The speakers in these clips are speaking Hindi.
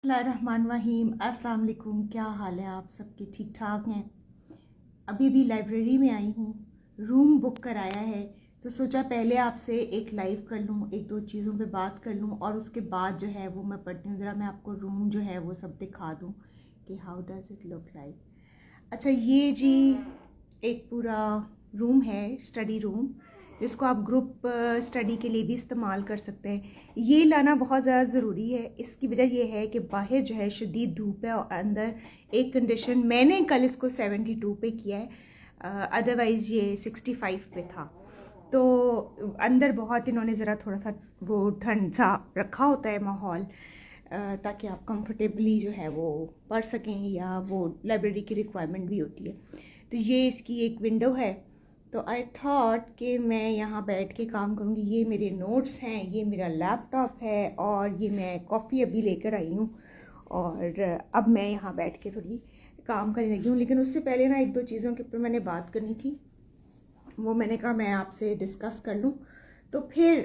बिस्मिल्लाहिर्रहमानिर्रहीम। अस्सलाम वालेकुम। क्या हाल है आप सबके? ठीक ठाक हैं? अभी अभी लाइब्रेरी में आई हूँ, रूम बुक कराया है, तो सोचा पहले आपसे एक लाइव कर लूँ, एक दो चीज़ों पे बात कर लूँ और उसके बाद जो है वो मैं पढ़ती हूँ। ज़रा मैं आपको रूम जो है वो सब दिखा दूँ कि how does it look like. अच्छा, ये जी एक पूरा रूम है, स्टडी रूम, जिसको आप ग्रुप स्टडी के लिए भी इस्तेमाल कर सकते हैं। ये लाना बहुत ज़्यादा ज़रूरी है। इसकी वजह यह है कि बाहर जो है शदीद धूप है और अंदर एक कंडीशन, मैंने कल इसको 72 पे किया है, अदरवाइज़ ये 65 पे था। तो अंदर बहुत इन्होंने ज़रा थोड़ा सा वो ठंड सा रखा होता है माहौल, ताकि आप कंफर्टेबली जो है वो पढ़ सकें, या वो लाइब्रेरी की रिक्वायरमेंट भी होती है। तो ये इसकी एक विंडो है, तो आई थॉट कि मैं यहाँ बैठ के काम करूँगी। ये मेरे नोट्स हैं, ये मेरा लैपटॉप है और ये मैं कॉफ़ी अभी लेकर आई हूँ और अब मैं यहाँ बैठ के थोड़ी काम करने लगी हूँ। लेकिन उससे पहले ना एक दो चीज़ों के ऊपर मैंने बात करनी थी, वो मैंने कहा मैं आपसे डिस्कस कर लूँ, तो फिर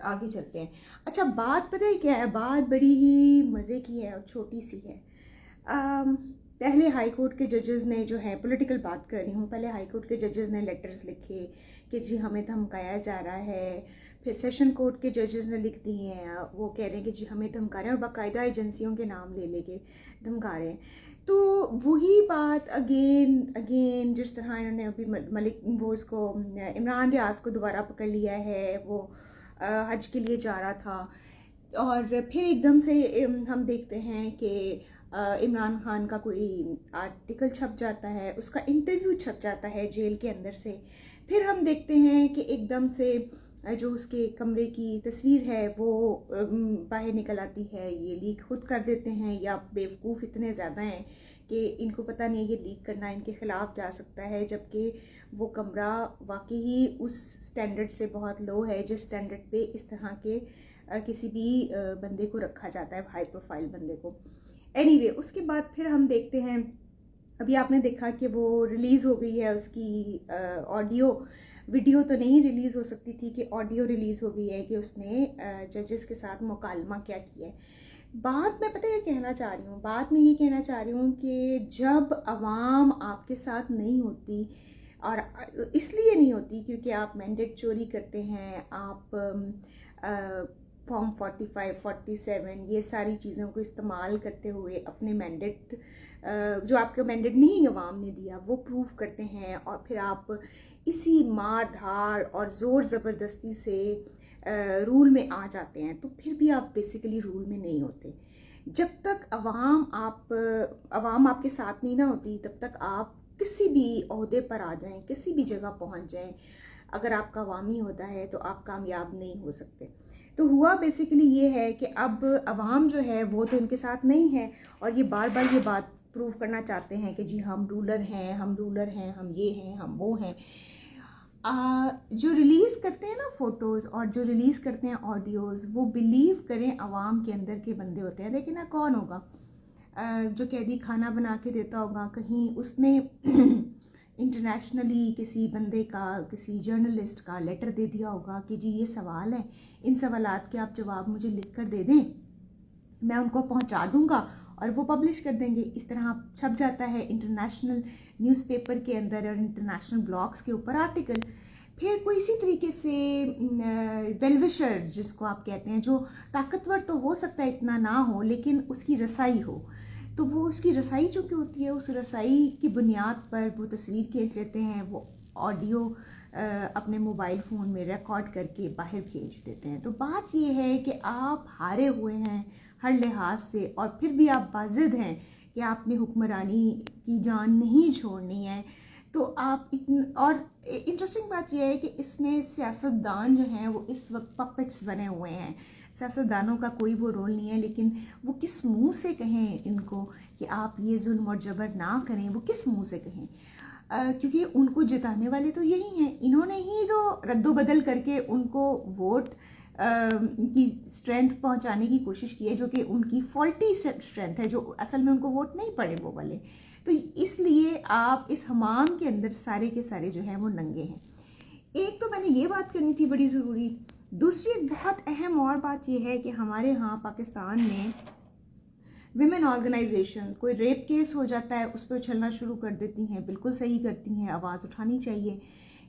आगे चलते हैं। अच्छा, बात पता है क्या है? बात बड़ी ही मज़े की है और छोटी सी है। पहले हाई कोर्ट के जजेस ने जो है, पॉलिटिकल बात कर रही हूँ, पहले हाई कोर्ट के जजेस ने लेटर्स लिखे कि जी हमें धमकाया जा रहा है। फिर सेशन कोर्ट के जजेस ने लिख दिए हैं, वो कह रहे हैं कि जी हमें धमका रहे हैं, और बाकायदा एजेंसियों के नाम ले लेके धमका रहे हैं। तो वही बात अगेन अगेन, जिस तरह इन्होंने अभी मलिक वो इसको इमरान रियाज को दोबारा पकड़ लिया है, वो हज के लिए जा रहा था, और फिर एकदम से हम देखते हैं कि इमरान खान का कोई आर्टिकल छप जाता है, उसका इंटरव्यू छप जाता है जेल के अंदर से। फिर हम देखते हैं कि एकदम से जो उसके कमरे की तस्वीर है वो बाहर निकल आती है, ये लीक खुद कर देते हैं, या बेवकूफ़ इतने ज़्यादा हैं कि इनको पता नहीं ये लीक करना इनके ख़िलाफ़ जा सकता है, जबकि वो कमरा वाकई ही उस स्टैंडर्ड से बहुत लो है जिस स्टैंडर्ड पे इस तरह के किसी भी बंदे को रखा जाता है, हाई प्रोफाइल बंदे को। एनीवे, उसके बाद फिर हम देखते हैं, अभी आपने देखा कि वो रिलीज़ हो गई है, उसकी ऑडियो, वीडियो तो नहीं रिलीज़ हो सकती थी, कि ऑडियो रिलीज़ हो गई है कि उसने जजेस के साथ मुकालमा क्या किया है। बात मैं पता है कहना चाह रही हूँ, बात मैं ये कहना चाह रही हूँ कि जब आवाम आपके साथ नहीं होती, और इसलिए नहीं होती क्योंकि आप मैंडेट चोरी करते हैं, आप फॉर्म 45, 47 ये सारी चीज़ों को इस्तेमाल करते हुए अपने मैंडेट, जो आपका मैंडेट नहीं अवाम ने दिया, वो प्रूव करते हैं, और फिर आप इसी मार धाड़ और ज़ोर ज़बरदस्ती से रूल में आ जाते हैं, तो फिर भी आप बेसिकली रूल में नहीं होते। जब तक अवाम आपके साथ नहीं ना होती, तब तक आप किसी भी ओहदे पर आ जाएं, किसी भी जगह पहुंच जाएं, अगर आपका अवामी होता है तो आप कामयाब नहीं हो सकते। तो हुआ बेसिकली ये है कि अब अवाम जो है वो तो इनके साथ नहीं है, और ये बार बार ये बात प्रूव करना चाहते हैं कि जी हम रूलर हैं, हम रूलर हैं, हम ये हैं, हम वो हैं। जो रिलीज़ करते हैं ना फ़ोटोज़, और जो रिलीज़ करते हैं ऑडियोज़, वो बिलीव करें अवाम के अंदर के बंदे होते हैं। लेकिन ना कौन होगा जो कैदी खाना बना के देता होगा, कहीं उसने इंटरनेशनली किसी बंदे का, किसी जर्नलिस्ट का लेटर दे दिया होगा कि जी ये सवाल है, इन सवालात के आप जवाब मुझे लिख कर दे दें, मैं उनको पहुंचा दूंगा और वो पब्लिश कर देंगे। इस तरह छप जाता है इंटरनेशनल न्यूज़पेपर के अंदर और इंटरनेशनल ब्लॉग्स के ऊपर आर्टिकल। फिर कोई इसी तरीके से वेलविशर जिसको आप कहते हैं, जो ताकतवर तो हो सकता है, इतना ना हो, लेकिन उसकी रसाई हो, तो वो उसकी रसाई चूँकि होती है, उस रसाई की बुनियाद पर वो तस्वीर खींच लेते हैं, वो ऑडियो अपने मोबाइल फ़ोन में रिकॉर्ड करके बाहर भेज देते हैं। तो बात ये है कि आप हारे हुए हैं हर लिहाज से, और फिर भी आप बाजिद हैं कि आपने हुक्मरानी की जान नहीं छोड़नी है। तो आप और इंटरेस्टिंग बात यह है कि इसमें सियासतदान जो हैं वो इस वक्त पपेट्स बने हुए हैं। सियासतदानों का कोई वो रोल नहीं है, लेकिन वो किस मुंह से कहें इनको कि आप ये जुल्म और जबर ना करें, वो किस मुंह से कहें, क्योंकि उनको जिताने वाले तो यही हैं। इन्होंने ही तो रद्दोबदल करके उनको वोट की स्ट्रेंथ पहुंचाने की कोशिश की है, जो कि उनकी फॉल्टी स्ट्रेंथ है, जो असल में उनको वोट नहीं पड़े वो वाले। तो इसलिए आप इस हमाम के अंदर सारे के सारे जो हैं वो नंगे हैं। एक तो मैंने ये बात करनी थी बड़ी ज़रूरी। दूसरी एक बहुत अहम और बात यह है कि हमारे यहाँ पाकिस्तान में विमेन ऑर्गेनाइजेशन, कोई रेप केस हो जाता है उस पर उछलना शुरू कर देती हैं, बिल्कुल सही करती हैं, आवाज़ उठानी चाहिए।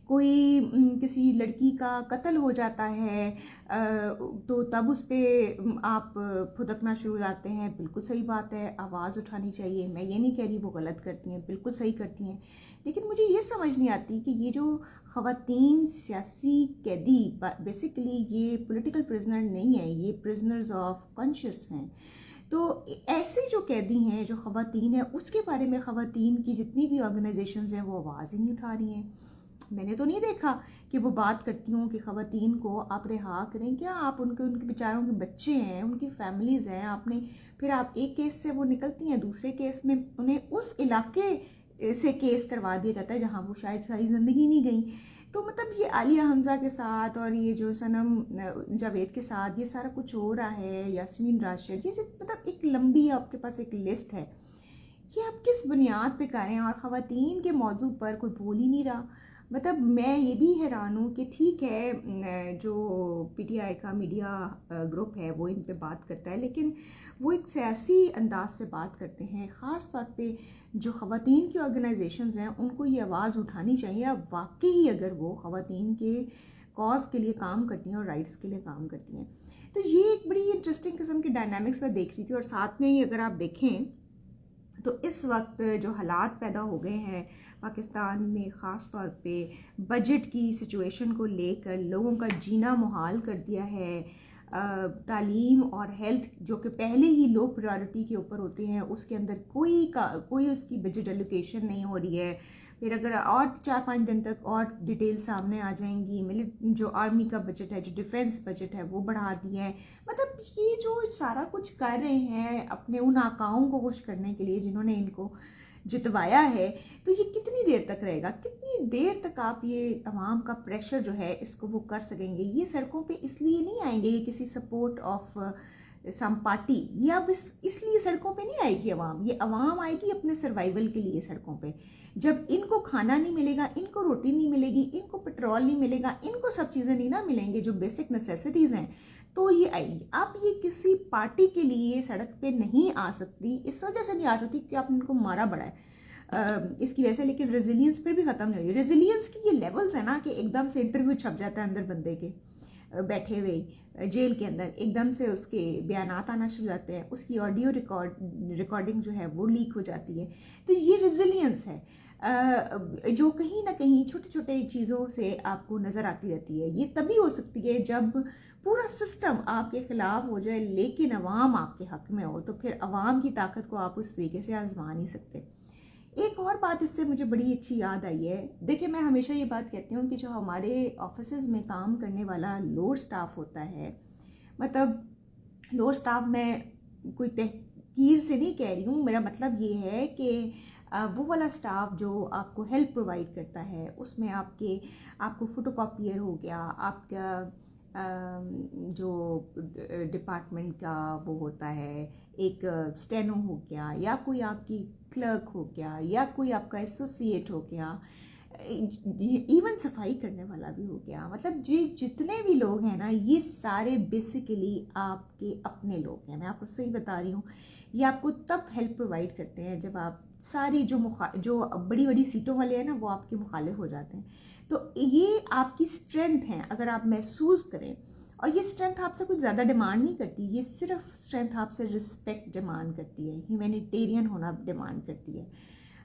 कोई किसी लड़की का कत्ल हो जाता है तो तब उस पर आप फुदकना शुरू हो जाते हैं, बिल्कुल सही बात है, आवाज़ उठानी चाहिए। मैं ये नहीं कह रही वो गलत करती हैं, बिल्कुल सही करती हैं। लेकिन मुझे ये समझ नहीं आती कि ये जो ख़वातीन सियासी कैदी, बेसिकली ये पॉलिटिकल प्रिजनर नहीं है, ये प्रिजनर्स ऑफ कॉन्शियस हैं। तो ऐसे जो कैदी हैं, जो ख़वातीन हैं, उसके बारे में ख़वातीन की जितनी भी ऑर्गेनाइजेशंस हैं वो आवाज़ ही नहीं उठा रही हैं। मैंने तो नहीं देखा कि वो बात करती हूँ कि ख़वातीन को आप रिहा करें, क्या आप उनके बेचारों के बच्चे हैं, उनकी फैमिलीज़ हैं, आपने फिर आप एक केस से वो निकलती हैं, दूसरे केस में उन्हें उस इलाके से केस करवा दिया जाता है जहाँ वो शायद सारी ज़िंदगी नहीं गई। तो मतलब ये आलिया हमज़ा के साथ और ये जो सनम जावेद के साथ ये सारा कुछ हो रहा है, यास्मीन राशिद, ये मतलब एक लंबी आपके पास एक लिस्ट है, ये आप किस बुनियाद पे करें? और ख़वातीन के मौजू पर कोई बोल ही नहीं रहा। मतलब मैं ये भी हैरान हूँ कि ठीक है जो पीटीआई का मीडिया ग्रुप है वो इन पे बात करता है, लेकिन वो एक सियासी अंदाज से बात करते हैं। ख़ास तौर पे जो ख़वातीन की ऑर्गेनाइजेशंस हैं उनको ये आवाज़ उठानी चाहिए, अब वाकई अगर वो ख़वातीन के कॉज के लिए काम करती हैं और राइट्स के लिए काम करती हैं। तो ये एक बड़ी इंटरेस्टिंग किस्म की डायनामिक्स मैं देख रही थी। और साथ में ही अगर आप देखें तो इस वक्त जो हालात पैदा हो गए हैं पाकिस्तान में, ख़ास तौर पे बजट की सिचुएशन को लेकर लोगों का जीना मुहाल कर दिया है। तालीम और हेल्थ जो कि पहले ही लो प्रायोरिटी के ऊपर होते हैं, उसके अंदर कोई उसकी बजट एलोकेशन नहीं हो रही है। फिर अगर और 4-5 दिन तक और डिटेल सामने आ जाएंगी, जो आर्मी का बजट है, जो डिफेंस बजट है वो बढ़ा दिया है। मतलब ये जो सारा कुछ कर रहे हैं अपने उन आकाओं को खुश करने के लिए जिन्होंने इनको जितवाया है, तो ये कितनी देर तक रहेगा? कितनी देर तक आप ये अवाम का प्रेशर जो है इसको वो कर सकेंगे? ये सड़कों पे इसलिए नहीं आएंगे ये किसी सपोर्ट ऑफ सम पार्टी, ये अब इसलिए सड़कों पे नहीं आएगी अवाम, ये अवाम आएगी अपने सर्वाइवल के लिए सड़कों पे। जब इनको खाना नहीं मिलेगा, इनको रोटी नहीं मिलेगी, इनको पेट्रोल नहीं मिलेगा, इनको सब चीज़ें नहीं ना मिलेंगे जो बेसिक नेसेसिटीज़ हैं, तो ये आएगी। आप ये किसी पार्टी के लिए सड़क पे नहीं आ सकती, इस वजह से नहीं आ सकती कि आपने इनको मारा बड़ा है इसकी वजह से। लेकिन रेजिलियंस फिर भी ख़त्म नहीं हुई। रेजिलियंस की ये लेवल्स है ना कि एकदम से इंटरव्यू छप जाता है अंदर बंदे के बैठे हुए जेल के अंदर, एकदम से उसके बयानात आना शुरू जाते हैं, उसकी ऑडियो रिकॉर्डिंग जो है वो लीक हो जाती है। तो ये रेजिलियंस है जो कहीं ना कहीं छोटे छोटे चीज़ों से आपको नज़र आती रहती है। ये तभी हो सकती है जब पूरा सिस्टम आपके ख़िलाफ़ हो जाए लेकिन अवाम आपके हक़ में हो, तो फिर अवाम की ताकत को आप उस तरीके से आजमा नहीं सकते। एक और बात इससे मुझे बड़ी अच्छी याद आई है। देखिए, मैं हमेशा ये बात कहती हूँ कि जो हमारे ऑफिसेज में काम करने वाला लोअर स्टाफ होता है, मतलब लोअर स्टाफ में कोई तहकीर से नहीं कह रही हूँ, मेरा मतलब ये है कि वो वाला स्टाफ जो आपको हेल्प प्रोवाइड करता है, उसमें आपको फोटोकॉपियर हो गया, आपका जो डिपार्टमेंट का वो होता है, एक स्टेनो हो गया, या कोई आपकी क्लर्क हो गया, या कोई आपका एसोसिएट हो गया, इवन सफाई करने वाला भी हो गया। मतलब जितने भी लोग हैं ना, ये सारे बेसिकली आपके अपने लोग हैं। मैं आपको सही बता रही हूँ, ये आपको तब हेल्प प्रोवाइड करते हैं जब आप सारी जो बड़ी बड़ी सीटों वाले हैं ना वो आपके मुखालिफ हो जाते हैं। तो ये आपकी स्ट्रेंथ है अगर आप महसूस करें। और ये स्ट्रेंथ आपसे कुछ ज़्यादा डिमांड नहीं करती, ये सिर्फ स्ट्रेंथ आपसे रिस्पेक्ट डिमांड करती है, ह्यूमैनिटेरियन होना डिमांड करती है।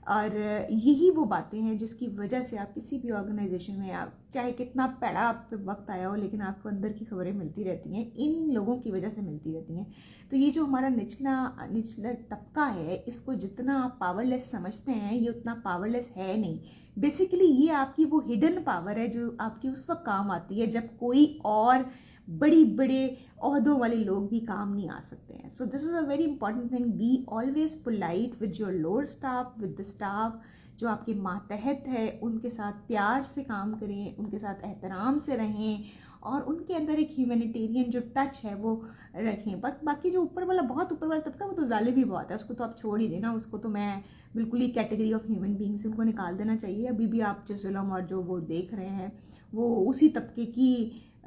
और यही वो बातें हैं जिसकी वजह से आप किसी भी ऑर्गेनाइजेशन में, आप चाहे कितना पैड़ा आप पे वक्त आया हो, लेकिन आपको अंदर की खबरें मिलती रहती हैं, इन लोगों की वजह से मिलती रहती हैं। तो ये जो हमारा निचला तबका है, इसको जितना आप पावरलेस समझते हैं, ये उतना पावरलेस है नहीं। बेसिकली ये आपकी वो हिडन पावर है जो आपकी उस वक्त काम आती है जब कोई और बड़े ओहदों वाले लोग भी काम नहीं आ सकते हैं। So this is a very important thing, be always polite with your lower staff, with the staff जो आपके मातहत है, उनके साथ प्यार से काम करें, उनके साथ एहतराम से रहें, और उनके अंदर एक ह्यूमैनिटेरियन जो टच है वो रखें। बट बाकी जो ऊपर वाला, बहुत ऊपर वाला तबका, वो तो जालिम भी बहुत है, उसको तो आप छोड़ ही देना, उसको तो मैं बिल्कुल ही कैटेगरी ऑफ ह्यूमन बीइंग से उनको निकाल देना चाहिए। अभी भी आप जो जुल्म और जो वो देख रहे हैं वो उसी तबके की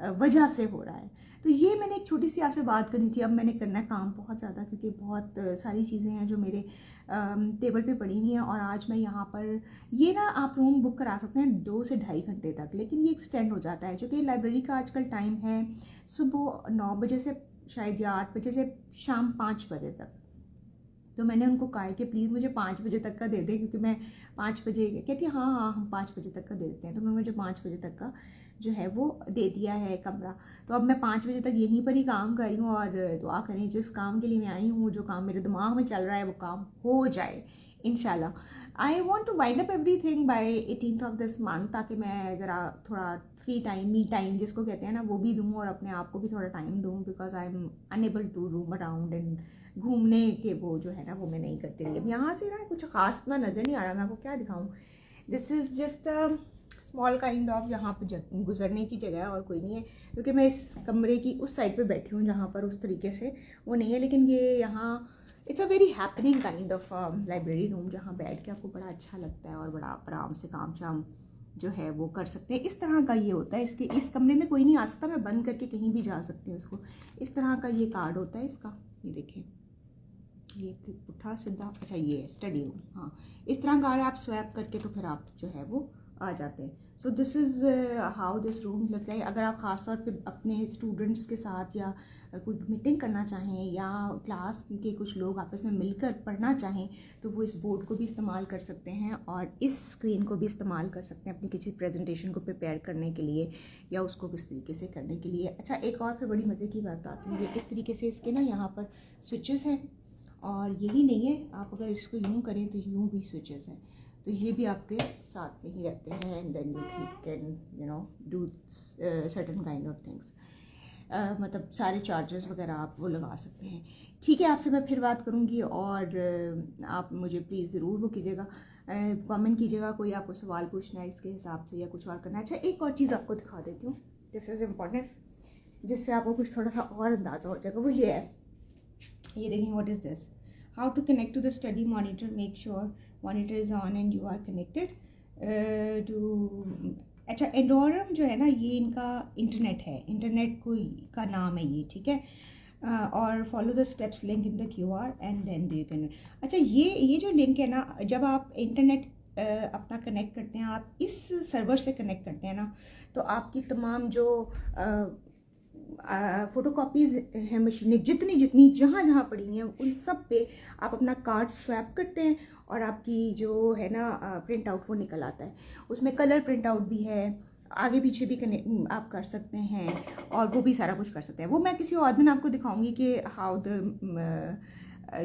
वजह से हो रहा है। तो ये मैंने एक छोटी सी आपसे बात करनी थी। अब मैंने करना है काम बहुत ज़्यादा, क्योंकि बहुत सारी चीज़ें हैं जो मेरे टेबल पे पड़ी हुई हैं। और आज मैं यहाँ पर ये ना, आप रूम बुक करा सकते हैं 2 से ढाई घंटे तक, लेकिन ये एक्सटेंड हो जाता है, क्योंकि लाइब्रेरी का आजकल टाइम है सुबह 9 बजे से शायद या 8 बजे से शाम 5 बजे तक। तो मैंने उनको कहा है कि प्लीज़ मुझे 5 बजे तक का दे दें, क्योंकि मैं 5 बजे कहती हाँ हाँ हम 5 बजे तक का दे देते हैं। तो उन्होंने मुझे 5 बजे तक का जो है वो दे दिया है कमरा। तो अब मैं 5 बजे तक यहीं पर ही काम कर रही हूँ, और दुआ करें जिस काम के लिए मैं आई हूँ, जो काम मेरे दिमाग में चल रहा है वो काम हो जाए इंशाल्लाह। I want to wind up everything by 18th of this month, ताकि मैं ज़रा थोड़ा फ्री टाइम, मी टाइम जिसको कहते हैं ना, वो भी दूँ और अपने आप को भी थोड़ा टाइम दूँ, because I am unable to roam around and घूमने के वो जो है ना वो मैं नहीं करती रही। अब यहाँ से ना कुछ खास इतना नज़र नहीं आ रहा, मैं आपको क्या दिखाऊँ। This is just a small kind of, यहाँ पर गुजरने की जगह है और कोई नहीं है, क्योंकि मैं इस कमरे की उस साइड पे बैठी हूँ जहाँ पर उस तरीके से वो नहीं है। लेकिन ये यहाँ it's a very happening kind of library room, जहाँ बैठ के आपको बड़ा अच्छा लगता है और बड़ा आराम से काम शाम जो है वो कर सकते हैं। इस तरह का ये होता है, इसके इस कमरे में कोई नहीं आ सकता, मैं बंद करके कहीं भी जा सकती हूँ इसको। इस तरह का ये कार्ड होता है इसका, ये देखें, ये पुट्ठा सीधा, अच्छा ये स्टडी रूम, हाँ इस तरह कार्ड आप स्वैप करके तो फिर आप जो है वो आ जाते हैं। So this is how this room लगता है। अगर आप ख़ास तौर पे अपने स्टूडेंट्स के साथ या कोई मीटिंग करना चाहें, या क्लास के कुछ लोग आपस में मिलकर पढ़ना चाहें, तो वो इस बोर्ड को भी इस्तेमाल कर सकते हैं और इस स्क्रीन को भी इस्तेमाल कर सकते हैं अपनी किसी प्रेजेंटेशन को प्रिपेयर करने के लिए, या उसको किस तरीके से करने के लिए। अच्छा, एक और फिर बड़ी मज़े की बात आती है, इस तरीके से इसके ना यहाँ पर स्विचेस हैं, और यही नहीं है, आप अगर इसको यूँ करें तो यूँ भी स्विचेस हैं, तो ये भी आपके साथ में ही रहते हैं। And then you can you know do certain kind of things, मतलब सारे चार्जर्स वगैरह आप वो लगा सकते हैं। ठीक है, आपसे मैं फिर बात करूँगी, और आप मुझे प्लीज़ ज़रूर वो कीजिएगा, कमेंट कीजिएगा, कोई आपको सवाल पूछना है इसके हिसाब से या कुछ और करना है। अच्छा, एक और चीज़ आपको दिखा देती हूँ, दिस इज़ इम्पॉर्टेंट, जिससे आपको कुछ थोड़ा सा और अंदाज़ा हो जाएगा। वो ये है, ये देखें, what is this, how to connect to the study monitor, make sure monitor is on and you are connected to. अच्छा, एंडोरम जो है ना, ये इनका इंटरनेट है, इंटरनेट का नाम है ये, ठीक है। और follow the steps link in the QR and then you can. अच्छा, ये जो लिंक है ना, जब आप इंटरनेट अपना कनेक्ट करते हैं, आप इस सर्वर से कनेक्ट करते हैं ना, तो आपकी तमाम जो फ़ोटोकॉपीज़ हैं, मशीनें जितनी जहाँ जहाँ पड़ी हुई हैं, उन सब पे आप अपना कार्ड स्वैप करते हैं और आपकी जो है ना प्रिंट आउट वो निकल आता है। उसमें कलर प्रिंट आउट भी है, आगे पीछे भी आप कर सकते हैं, और वो भी सारा कुछ कर सकते हैं। वो मैं किसी और दिन आपको दिखाऊंगी कि हाउ द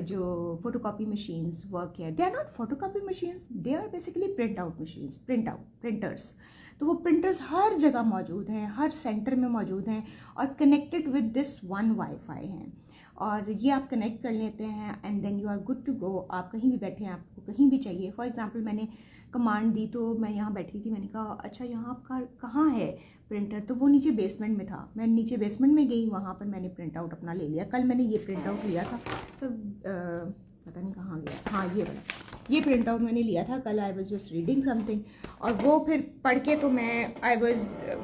जो फोटोकॉपी मशीन्स वर्क है। They are not photocopy machines, they are basically print out machines, printers. तो वो प्रिंटर्स हर जगह मौजूद हैं, हर सेंटर में मौजूद हैं, और connected with this one wifi हैं, और ये आप कनेक्ट कर लेते हैं and then you are good to go. आप कहीं भी बैठे हैं, आपको कहीं भी चाहिए, फॉर एग्जांपल मैंने कमांड दी तो मैं यहाँ बैठी थी, मैंने कहा अच्छा यहाँ आपका कहाँ है प्रिंटर, तो वो नीचे बेसमेंट में था। मैं नीचे बेसमेंट में गई, वहाँ पर मैंने प्रिंट आउट अपना ले लिया। कल मैंने ये प्रिंट आउट लिया था, सब पता नहीं कहाँ गया, हाँ ये प्रिंट आउट मैंने लिया था कल। I was just reading something, और वो फिर पढ़ के तो मैं I was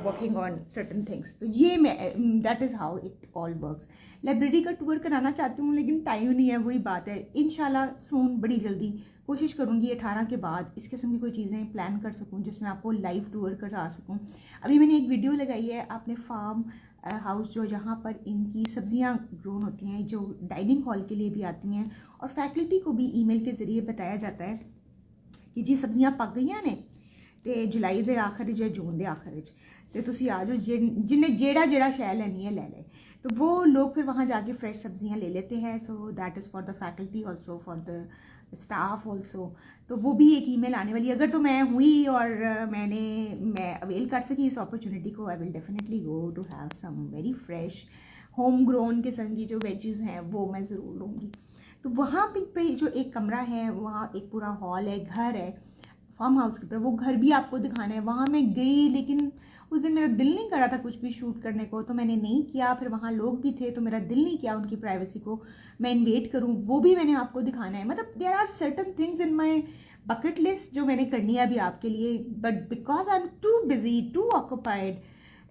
working on certain things. तो ये मैं that is how it all works. Library का टूर कराना चाहती हूँ, लेकिन टाइम नहीं है, वही बात है। इंशाल्लाह सून, बड़ी जल्दी कोशिश करूँगी 18 के बाद इस किस्म की कोई चीज़ें प्लान कर सकूँ जिसमें आपको लाइव टूर करा सकूँ। अभी मैंने एक वीडियो लगाई है अपने फार्म हाउस, जो जहाँ पर इनकी सब्जियाँ ग्रोन होती हैं, जो डाइनिंग हॉल के लिए भी आती हैं, और फैकल्टी को भी ईमेल के ज़रिए बताया जाता है कि जी सब्जियाँ पक गई ने, तो जुलाई के आखिर या जून के आखिर तो तुसी आ जाओ, जिन्हें जेड़ा शै लैनी है ले ले। तो वो लोग फिर वहाँ जाके फ्रेश सब्जियाँ ले लेते हैं। So that is for the faculty also, for the staff also. तो वो भी एक ईमेल आने वाली है। अगर तो मैं हुई और मैं अवेल कर सकी इस अपॉर्चुनिटी को, I will definitely go to have some very fresh home grown किस्म की जो वेजीज हैं वो मैं ज़रूर लूँगी। तो वहाँ पे जो एक कमरा है, वहाँ एक पूरा हॉल है, घर है फार्म हाउस की तरह, वो घर भी आपको दिखाना है। वहाँ मैं गई, लेकिन उस दिन मेरा दिल नहीं कर रहा था कुछ भी शूट करने को, तो मैंने नहीं किया। फिर वहाँ लोग भी थे, तो मेरा दिल नहीं किया उनकी प्राइवेसी को मैं इन्वेट करूँ, वो भी मैंने आपको दिखाना है। मतलब there are certain things in my bucket list जो मैंने करनी है अभी आपके लिए, but because I am too busy, too occupied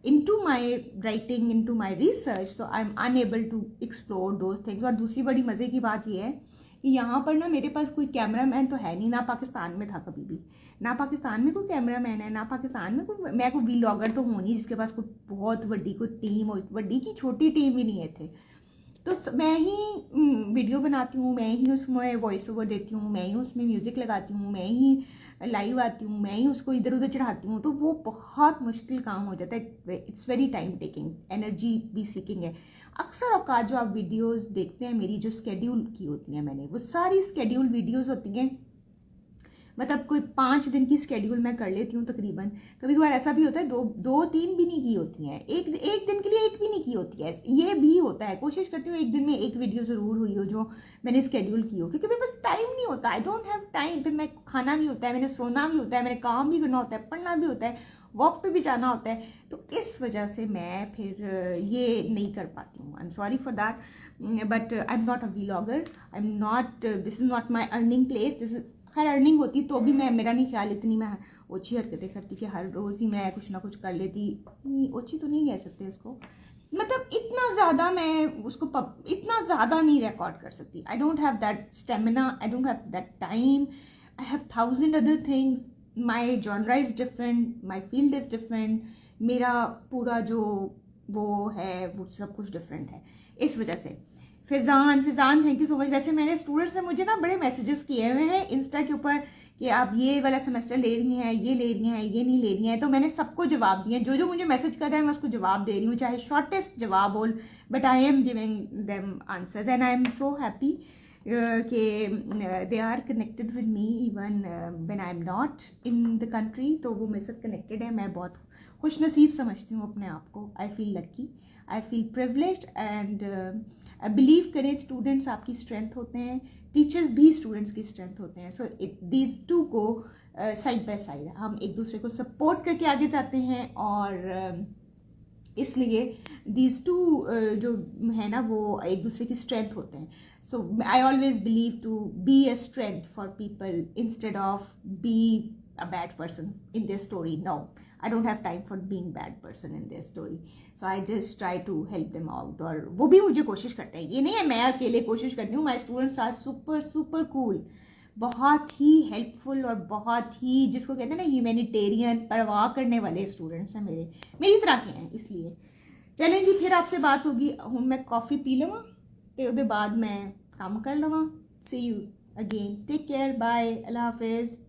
into my writing, into my research, so I'm unable to explore those things. और दूसरी बड़ी मज़े की बात ये है कि यहाँ पर ना मेरे पास कोई कैमरा मैन तो है नहीं, ना पाकिस्तान में था कभी भी, ना पाकिस्तान में कोई कैमरा मैन है, ना पाकिस्तान में कोई, मैं कोई व्लॉगर तो हूँ नहीं जिसके पास कोई बहुत वड्डी कोई टीम हो, वड्डी की छोटी टीम भी नहीं है थे। तो मैं ही वीडियो बनाती हूँ, मैं ही उसमें वॉइस ओवर देती हूँ, मैं ही उसमें म्यूज़िक लगाती हूँ, मैं ही लाइव आती हूँ, मैं ही उसको इधर उधर चढ़ाती हूँ, तो वो बहुत मुश्किल काम हो जाता है। It's very time taking, energy भी सीकिंग है। अक्सर औकात जो आप वीडियोस देखते हैं मेरी जो स्केड्यूल की होती हैं मैंने, वो सारी स्केड्यूल वीडियोस होती हैं, मतलब कोई 5 दिन की स्केड्यूल मैं कर लेती हूँ तकरीबन। कभी कभार ऐसा भी होता है 2-3 भी नहीं की होती हैं, एक दिन के लिए एक भी नहीं की होती है, ये भी होता है। कोशिश करती हूँ एक दिन में एक वीडियो ज़रूर हुई हो जो मैंने स्केड्यूल की हो, क्योंकि मेरे पास टाइम नहीं होता, आई डोंट हैव टाइम। फिर मैं खाना भी होता है, मैंने सोना भी होता है, मैंने काम भी करना होता है, पढ़ना भी होता है, वॉक पे भी जाना होता है, तो इस वजह से मैं फिर ये नहीं कर पाती हूँ। I am sorry for that, but I am not a vlogger, I am not, this is not my earning place. This is, खैर अर्निंग होती तो भी मेरा नहीं ख्याल इतनी मैं ओछी हरकतें करती कि हर रोज़ ही मैं कुछ ना कुछ कर लेती। नहीं, ओछी तो नहीं कह सकते इसको, मतलब इतना ज़्यादा मैं उसको इतना ज़्यादा नहीं रिकॉर्ड कर सकती। I don't have that stamina, I don't have that time, I have 1000 other things, my genre is different, my field is different, मेरा पूरा जो वो है वो सब कुछ डिफरेंट है, इस वजह से। Fizaan thank you so much. वैसे मेरे स्टूडेंट्स ने मुझे ना बड़े मैसेजेस किए हुए हैं इंस्टा के ऊपर कि आप ये वाला सेमेस्टर ले रही हैं, ये ले रही हैं, ये नहीं ले रही हैं, तो मैंने सबको जवाब दिए। जो जो मुझे मैसेज कर रहे हैं मैं उसको जवाब दे रही हूँ, चाहे शॉर्टेस्ट जवाब हो, but I am giving them answers and I am so happy कि they are connected with me even when I am not in the country, तो वो मेरे साथ कनेक्टेड है। मैं बहुत खुश नसीब समझती हूँ अपने आप को। I feel lucky, I feel privileged and believe करें, स्टूडेंट्स आपकी स्ट्रेंथ होते हैं, टीचर्स भी स्टूडेंट्स की स्ट्रेंथ होते हैं। So these two go side by side, हम एक दूसरे को सपोर्ट करके आगे जाते हैं, और इसलिए दीज टू जो है ना वो एक दूसरे की स्ट्रेंथ होते हैं। So I always believe to be a strength for people instead of be a bad person in their story. No, I don't have time for being bad person in their story. So I just try to help them out. और वो भी मुझे कोशिश करते हैं, ये नहीं है मैं अकेले कोशिश करती हूँ। My students are super cool, बहुत ही हेल्पफुल और बहुत ही जिसको कहते हैं ना ह्यूमैनिटेरियन, परवाह करने वाले स्टूडेंट्स हैं मेरी तरह के हैं। इसलिए चलें जी, फिर आपसे बात होगी। हूँ मैं कॉफ़ी पी लवां तो उसके बाद मैं काम कर लवां। See you again, take care, bye, अल्लाह हाफिज़।